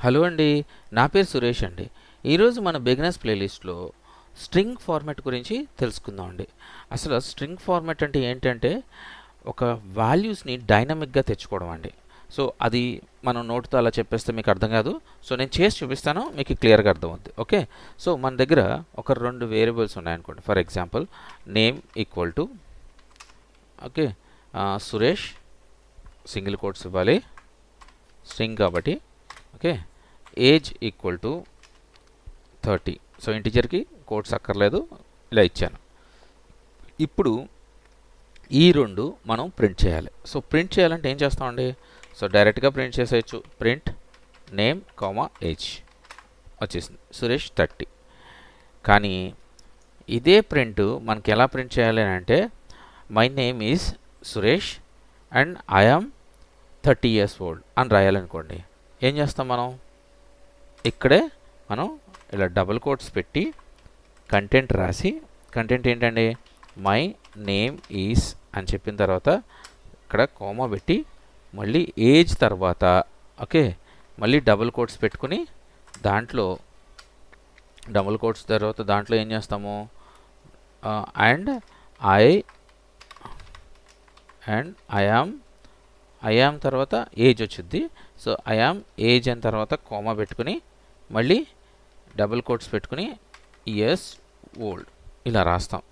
Hello అండి, నా పేరు సురేష్ అండి. ఈరోజు మన బిగినర్స్ ప్లేలిస్ట్లో స్ట్రింగ్ ఫార్మాట్ గురించి తెలుసుకుందాం అండి. అసలు స్ట్రింగ్ ఫార్మాట్ అంటే ఏంటంటే ఒక వాల్యూస్ని డైనమిక్గా తెచ్చుకోవడం అండి. సో అది మనం నోట్తో అలా చెప్పేస్తే మీకు అర్థం కాదు. సో నేను చేసి చూపిస్తాను, మీకు క్లియర్గా అర్థమవుద్ది. ఓకే, సో మన దగ్గర ఒక రెండు వేరియబుల్స్ ఉన్నాయనుకోండి. For example name equal to okay Suresh single quotes ఇవ్వాలి, స్ట్రింగ్ కాబట్టి. Okay, age equal to 30. So ఇంటిజర్కి కోడ్స్ అక్కర్లేదు, ఇలా ఇచ్చాను. ఇప్పుడు ఈ రెండు మనం ప్రింట్ చేయాలి. సో ప్రింట్ చేయాలంటే ఏం చేస్తామండి? సో డైరెక్ట్గా ప్రింట్ చేసేయచ్చు. ప్రింట్ నేమ్ కామా ఏజ్ వచ్చేసింది, సురేష్ 30. కానీ ఇదే ప్రింట్ మనకి ఎలా ప్రింట్ చేయాలి అని అంటే my name is Suresh and I am 30 years old అని రాయాలనుకోండి. ఏం చేస్తాం మనం? ఇక్కడే మనం ఇలా డబుల్ కోట్స్ పెట్టి కంటెంట్ రాసి, కంటెంట్ ఏంటండి? మై నేమ్ ఈజ్ అని చెప్పిన తర్వాత ఇక్కడ కోమా పెట్టి మళ్ళీ ఏజ్ తర్వాత ఓకే మళ్ళీ డబుల్ కోట్స్ పెట్టుకుని దాంట్లో డబుల్ కోట్స్ తర్వాత దాంట్లో ఏం చేస్తాము? అండ్ ఐ యామ్ తర్వాత ఏజ్ వచ్చింది. సో ఐ యామ్ ఏజ్ అని తర్వాత కోమా పెట్టుకుని మళ్ళీ డబుల్ కోట్స్ పెట్టుకుని ఇయర్స్ ఓల్డ్ ఇలా రాస్తాం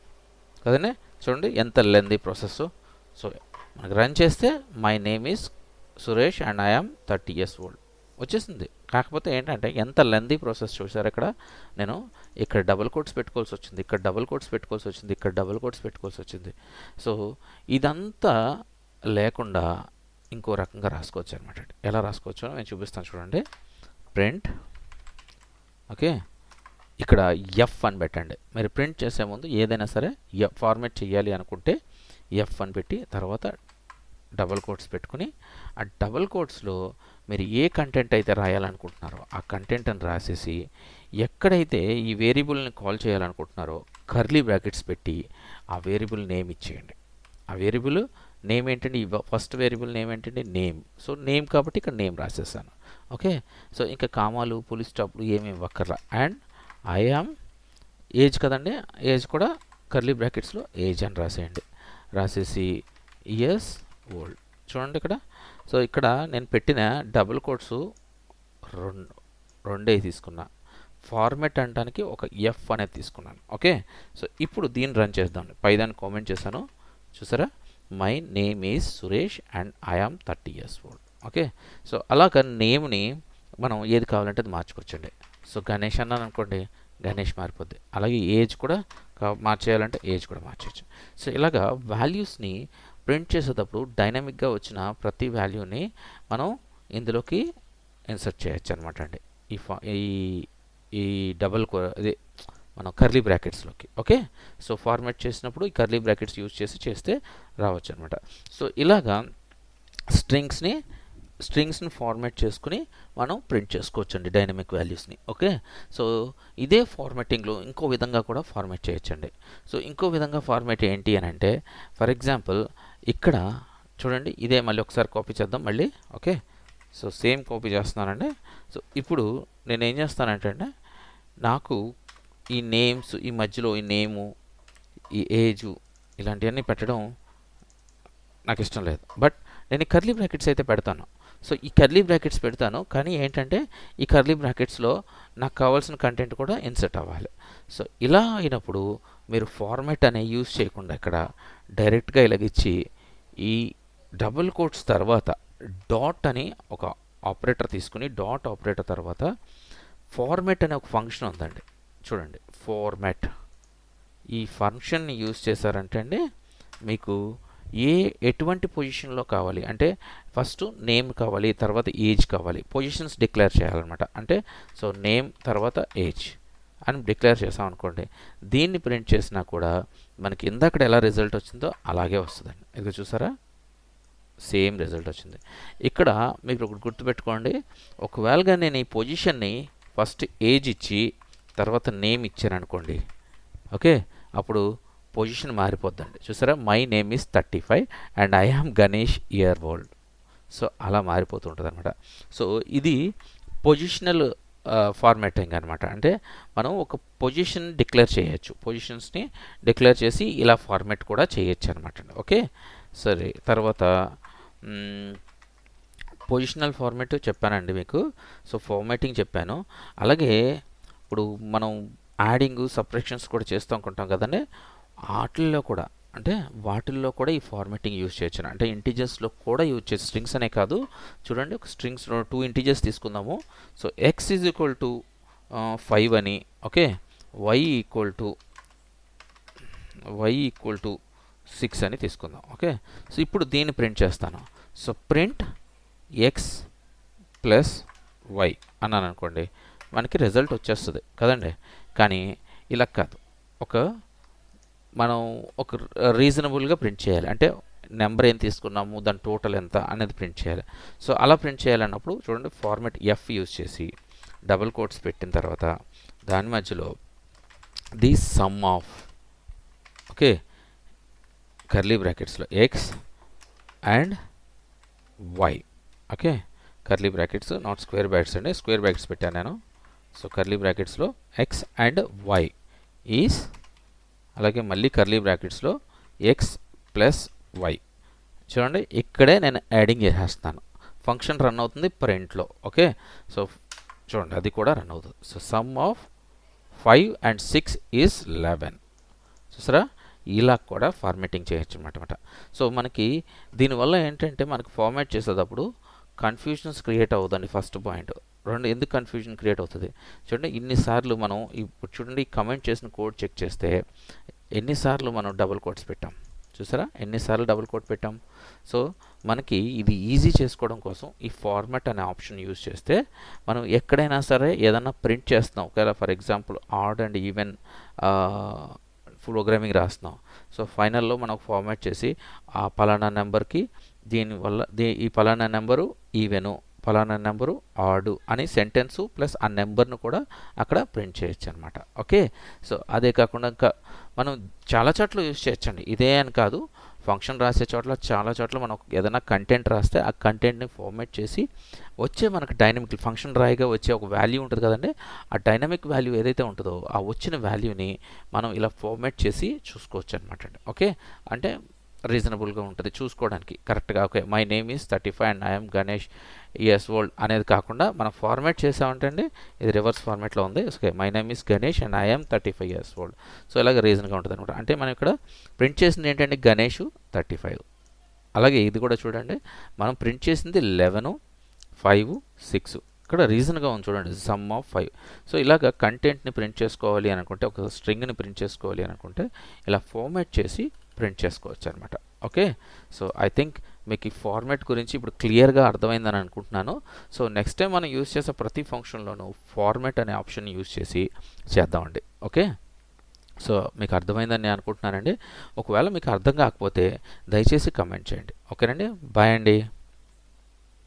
కదండి. చూడండి ఎంత లెందీ ప్రాసెస్. సో మనకు రన్ చేస్తే my name is Suresh and I am 30 years old వచ్చేసింది. కాకపోతే ఏంటంటే ఎంత లెందీ ప్రాసెస్ చూసారు. నేను ఇక్కడ డబుల్ కోట్స్ పెట్టుకోవాల్సి వచ్చింది, ఇక్కడ డబుల్ కోట్స్ పెట్టుకోవాల్సి వచ్చింది, ఇక్కడ డబుల్ కోట్స్ పెట్టుకోవాల్సి వచ్చింది. సో ఇదంతా లేకుండా ఇంకో రకంగా రాసుకోవచ్చు అనమాట. ఎలా రాసుకోవచ్చో నేను చూపిస్తాను చూడండి. ప్రింట్ ఓకే ఇక్కడ ఎఫ్ అని పెట్టండి. మీరు ప్రింట్ చేసే ముందు ఏదైనా సరే ఫార్మాట్ చేయాలి అనుకుంటే ఎఫ్ అని పెట్టి తర్వాత డబుల్ కోట్స్ పెట్టుకుని ఆ డబుల్ కోట్స్లో మీరు ఏ కంటెంట్ అయితే రాయాలనుకుంటున్నారో ఆ కంటెంట్ అని రాసేసి ఎక్కడైతే ఈ వేరియబుల్ని కాల్ చేయాలనుకుంటున్నారో కర్లీ బ్రాకెట్స్ పెట్టి ఆ వేరియబుల్ నేమ్ ఇచ్చేయండి. ఆ వేరియబుల్ నేమ్ ఏంటండి? ఫస్ట్ వేరియబుల్ నేమ్ ఏంటండి? నేమ్. సో నేమ్ కాబట్టి ఇక్కడ నేమ్ రాసేసాను. ఓకే, సో ఇంకా కామాలు పులి స్టాప్లు ఏమి ఇవ్వక్కర్లా. అండ్ ఐ యామ్ ఏజ్ కదండి, ఏజ్ కూడా కర్లీ బ్రాకెట్స్లో ఏజ్ అని రాసేయండి. రాసేసి ఇయర్స్ ఓల్డ్ చూడండి ఇక్కడ. సో ఇక్కడ నేను పెట్టిన డబుల్ కోట్స్ రెండే తీసుకున్నా. ఫార్మాట్ అనడానికి ఒక ఎఫ్ అనేది తీసుకున్నాను. ఓకే, సో ఇప్పుడు దీన్ని రన్ చేద్దాం. పైదాన్ని కామెంట్ చేశాను చూసారా. My name is Suresh and I am 30 years old. Okay, so అలాగ నేమ్ని మనం ఏది కావాలంటే అది మార్చుకోవచ్చండి. సో గణేష్ అన్నాను అనుకోండి, గణేష్ మారిపోద్ది. అలాగే ఏజ్ కూడా మార్చేయాలంటే ఏజ్ కూడా మార్చవచ్చు. సో ఇలాగా వాల్యూస్ని ప్రింట్ చేసేటప్పుడు డైనమిక్గా వచ్చిన ప్రతి వాల్యూని మనం ఇందులోకి ఇన్సర్ట్ చేయొచ్చు అనమాట అండి. ఈ డబల్ ఇది మనం కర్లీ బ్రాకెట్స్లోకి. ఓకే, సో ఫార్మాట్ చేసినప్పుడు ఈ కర్లీ బ్రాకెట్స్ యూజ్ చేస్తే రావచ్చు అనమాట. సో ఇలాగా స్ట్రింగ్స్ని ఫార్మాట్ చేసుకుని మనం ప్రింట్ చేసుకోవచ్చు అండి డైనమిక్ వాల్యూస్ని. ఓకే, సో ఇదే ఫార్మాటింగ్లో ఇంకో విధంగా కూడా ఫార్మాట్ చేయొచ్చండి. సో ఇంకో విధంగా ఫార్మాట్ ఏంటి అని అంటే ఫర్ ఎగ్జాంపుల్ ఇక్కడ చూడండి, ఇదే మళ్ళీ ఒకసారి కాపీ చేద్దాం మళ్ళీ. ఓకే, సో సేమ్ కాపీ చేస్తున్నానండి. సో ఇప్పుడు నేను ఏం చేస్తానంటే నాకు ఈ నేమ్స్ ఈ మధ్యలో ఈ నేము ఈ ఏజు ఇలాంటివన్నీ పెట్టడం నాకు ఇష్టం లేదు. బట్ నేను ఈ కర్లీ బ్రాకెట్స్ అయితే పెడతాను. సో ఈ కర్లీ బ్రాకెట్స్ పెడతాను, కానీ ఏంటంటే ఈ కర్లీ బ్రాకెట్స్లో నాకు కావాల్సిన కంటెంట్ కూడా ఇన్సర్ట్ అవ్వాలి. సో ఇలా అయినప్పుడు మీరు ఫార్మాట్ అనే యూజ్ చేయకుండా ఇక్కడ డైరెక్ట్గా ఇలాగిచ్చి ఈ డబుల్ కోట్స్ తర్వాత డాట్ అని ఒక ఆపరేటర్ తీసుకుని డాట్ ఆపరేటర్ తర్వాత ఫార్మాట్ అనే ఒక ఫంక్షన్ ఉందండి. చూడండి, ఫార్మాట్ ఈ ఫంక్షన్ని యూజ్ చేశారంటే అండి మీకు ఎటువంటి పొజిషన్లో కావాలి అంటే ఫస్ట్ నేమ్ కావాలి, తర్వాత ఏజ్ కావాలి, పొజిషన్స్ డిక్లేర్ చేయాలన్నమాట. అంటే సో నేమ్ తర్వాత ఏజ్ అని డిక్లేర్ చేసాం అనుకోండి, దీన్ని ప్రింట్ చేసినా కూడా మనకి ఇందాక ఎలా రిజల్ట్ వచ్చిందో అలాగే వస్తుందండి. ఇది చూసారా, సేమ్ రిజల్ట్ వచ్చింది. ఇక్కడ మీరు ఒకటి గుర్తుపెట్టుకోండి, ఒకవేళగా నేను ఈ పొజిషన్ని ఫస్ట్ ఏజ్ ఇచ్చి తర్వాత నేమ్ ఇచ్చాను అనుకోండి, ఓకే, అప్పుడు పొజిషన్ మారిపోద్దండి. చూసారా, my name is 35 and I am Ganesh year old. So అలా మారిపోతూ ఉంటుంది అనమాట. సో ఇది పొజిషనల్ ఫార్మాటింగ్ అనమాట. అంటే మనం ఒక పొజిషన్ డిక్లేర్ చేయొచ్చు, పొజిషన్స్ని డిక్లేర్ చేసి ఇలా ఫార్మాట్ కూడా చేయొచ్చు అనమాట. ఓకే, సరే. తర్వాత పొజిషనల్ ఫార్మాట్ చెప్పానండి మీకు. సో ఫార్మాటింగ్ చెప్పాను. అలాగే ఇప్పుడు మనం యాడింగ్ సబ్ట్రాక్షన్స్ కూడా చేస్తూ అనుకుంటాం కదండి, వాటిల్లో కూడా అంటే వాటిల్లో కూడా ఈ ఫార్మాటింగ్ యూజ్ చేయొచ్చు. అంటే ఇంటీజర్స్లో కూడా యూజ్ చేయొచ్చు, స్ట్రింగ్స్ అనే కాదు. చూడండి, ఒక స్ట్రింగ్స్లో 2 ఇంటీజర్స్ తీసుకుందాము. So x is equal to 5 అని, ఓకే, y ఈక్వల్ టు 6 అని తీసుకుందాం. ఓకే, సో ఇప్పుడు దీన్ని ప్రింట్ చేస్తాను. So print x plus y అన్నాను అనుకోండి, మనకి రిజల్ట్ వచ్చేస్తుంది కదండి. కానీ ఇలా కాదు, మనం ఒక రీజనబుల్గా ప్రింట్ చేయాలి. అంటే నెంబర్ ఏం తీసుకున్నాము, దాని టోటల్ ఎంత అనేది ప్రింట్ చేయాలి. సో అలా ప్రింట్ చేయాలన్నప్పుడు చూడండి, ఫార్మాట్ ఎఫ్ యూజ్ చేసి డబుల్ కోట్స్ పెట్టిన తర్వాత దాని మధ్యలో the sum of, okay, curly బ్రాకెట్స్లో X and Y, okay, curly brackets not square brackets అండి, స్క్వేర్ బ్రాకెట్స్ పెట్టాను నేను. సో కర్లీ బ్రాకెట్స్లో ఎక్స్ అండ్ వై ఈజ్, అలాగే మళ్ళీ కర్లీ బ్రాకెట్స్లో ఎక్స్ ప్లస్ వై. చూడండి, ఇక్కడే నేను యాడింగ్ చేసేస్తాను. ఫంక్షన్ రన్ అవుతుంది ప్రింట్లో. ఓకే, సో చూడండి అది కూడా రన్ అవుతుంది. So some of 5 and 6 is 11. చూసారా, ఇలా కూడా ఫార్మాటింగ్ చేయొచ్చు అన్నమాట. సో మనకి దీనివల్ల ఏంటంటే మనకి ఫార్మాట్ చేసేటప్పుడు కన్ఫ్యూజన్స్ క్రియేట్ అవుతుందండి. First point. రెండు, ఎందుకు కన్ఫ్యూజన్ క్రియేట్ అవుతుంది చూడండి, ఇన్నిసార్లు మనం ఇప్పుడు చూడండి కమెంట్ చేసిన కోడ్ చెక్ చేస్తే ఎన్నిసార్లు మనం డబుల్ కోట్స్ పెట్టాం, చూసారా, ఎన్నిసార్లు డబుల్ కోట్ పెట్టాం. సో మనకి ఇది ఈజీ చేసుకోవడం కోసం ఈ ఫార్మాట్ అనే ఆప్షన్ యూజ్ చేస్తే మనం ఎక్కడైనా సరే ఏదన్నా ప్రింట్ చేస్తున్నాం, ఒకవేళ for example odd and even programming రాస్తున్నాం. సో ఫైనల్లో మనం ఫార్మాట్ చేసి ఆ పలానా నెంబర్కి దీనివల్ల ఈ పలానా నెంబరు ఈవెను, పలానా నెంబరు ఆడు అని సెంటెన్సు ప్లస్ ఆ నెంబర్ను కూడా అక్కడ ప్రింట్ చేయొచ్చు అనమాట. ఓకే, సో అదే కాకుండా ఇంకా మనం చాలా చోట్ల యూజ్ చేయొచ్చండి. ఇదే అని కాదు, ఫంక్షన్ రాసే చోట్ల చాలా చోట్ల మనం ఏదైనా కంటెంట్ రాస్తే ఆ కంటెంట్ని ఫార్మాట్ చేసి వచ్చే మనకు డైనమిక్ ఫంక్షన్ రాయిగా వచ్చే ఒక వాల్యూ ఉంటుంది కదండి, ఆ డైనమిక్ వాల్యూ ఏదైతే ఉంటుందో ఆ వచ్చిన వాల్యూని మనం ఇలా ఫార్మాట్ చేసి చూసుకోవచ్చు అనమాట. ఓకే, అంటే రీజనబుల్గా ఉంటుంది చూసుకోవడానికి కరెక్ట్గా. Okay, my name is 35 and I'm Ganesh years old అనేది కాకుండా మనం ఫార్మాట్ చేసామంటే అండి, ఇది రివర్స్ ఫార్మాట్లో ఉంది. Okay, my name is Ganesh and I'm 35 years old. So ఇలాగ రీజన్గా ఉంటుంది అనమాట. అంటే మనం ఇక్కడ ప్రింట్ చేసింది ఏంటంటే గణేష్ 35. అలాగే ఇది కూడా చూడండి, మనం ప్రింట్ చేసింది 11, 5, 6. ఇక్కడ రీజన్గా ఉంది చూడండి, సమ్ ఆఫ్ 5. సో ఇలాగ కంటెంట్ని ప్రింట్ చేసుకోవాలి అనుకుంటే, ఒక స్ట్రింగ్ని ప్రింట్ చేసుకోవాలి అనుకుంటే ఇలా ఫార్మాట్ చేసి ప్రింట్ చేసుకోవచ్చు అనమాట. ఓకే, సో ఐ థింక్ మీకు ఈ ఫార్మాట్ గురించి ఇప్పుడు క్లియర్గా అర్థమైందని అనుకుంటున్నాను. సో నెక్స్ట్ టైం మనం యూజ్ చేసే ప్రతి ఫంక్షన్లోనూ ఫార్మాట్ అనే ఆప్షన్ యూజ్ చేసి చేద్దామండి. ఓకే, సో మీకు అర్థమైందని నేను అనుకుంటున్నానండి. ఒకవేళ మీకు అర్థం కాకపోతే దయచేసి కమెంట్ చేయండి. ఓకేనండి, బాయ్ అండి.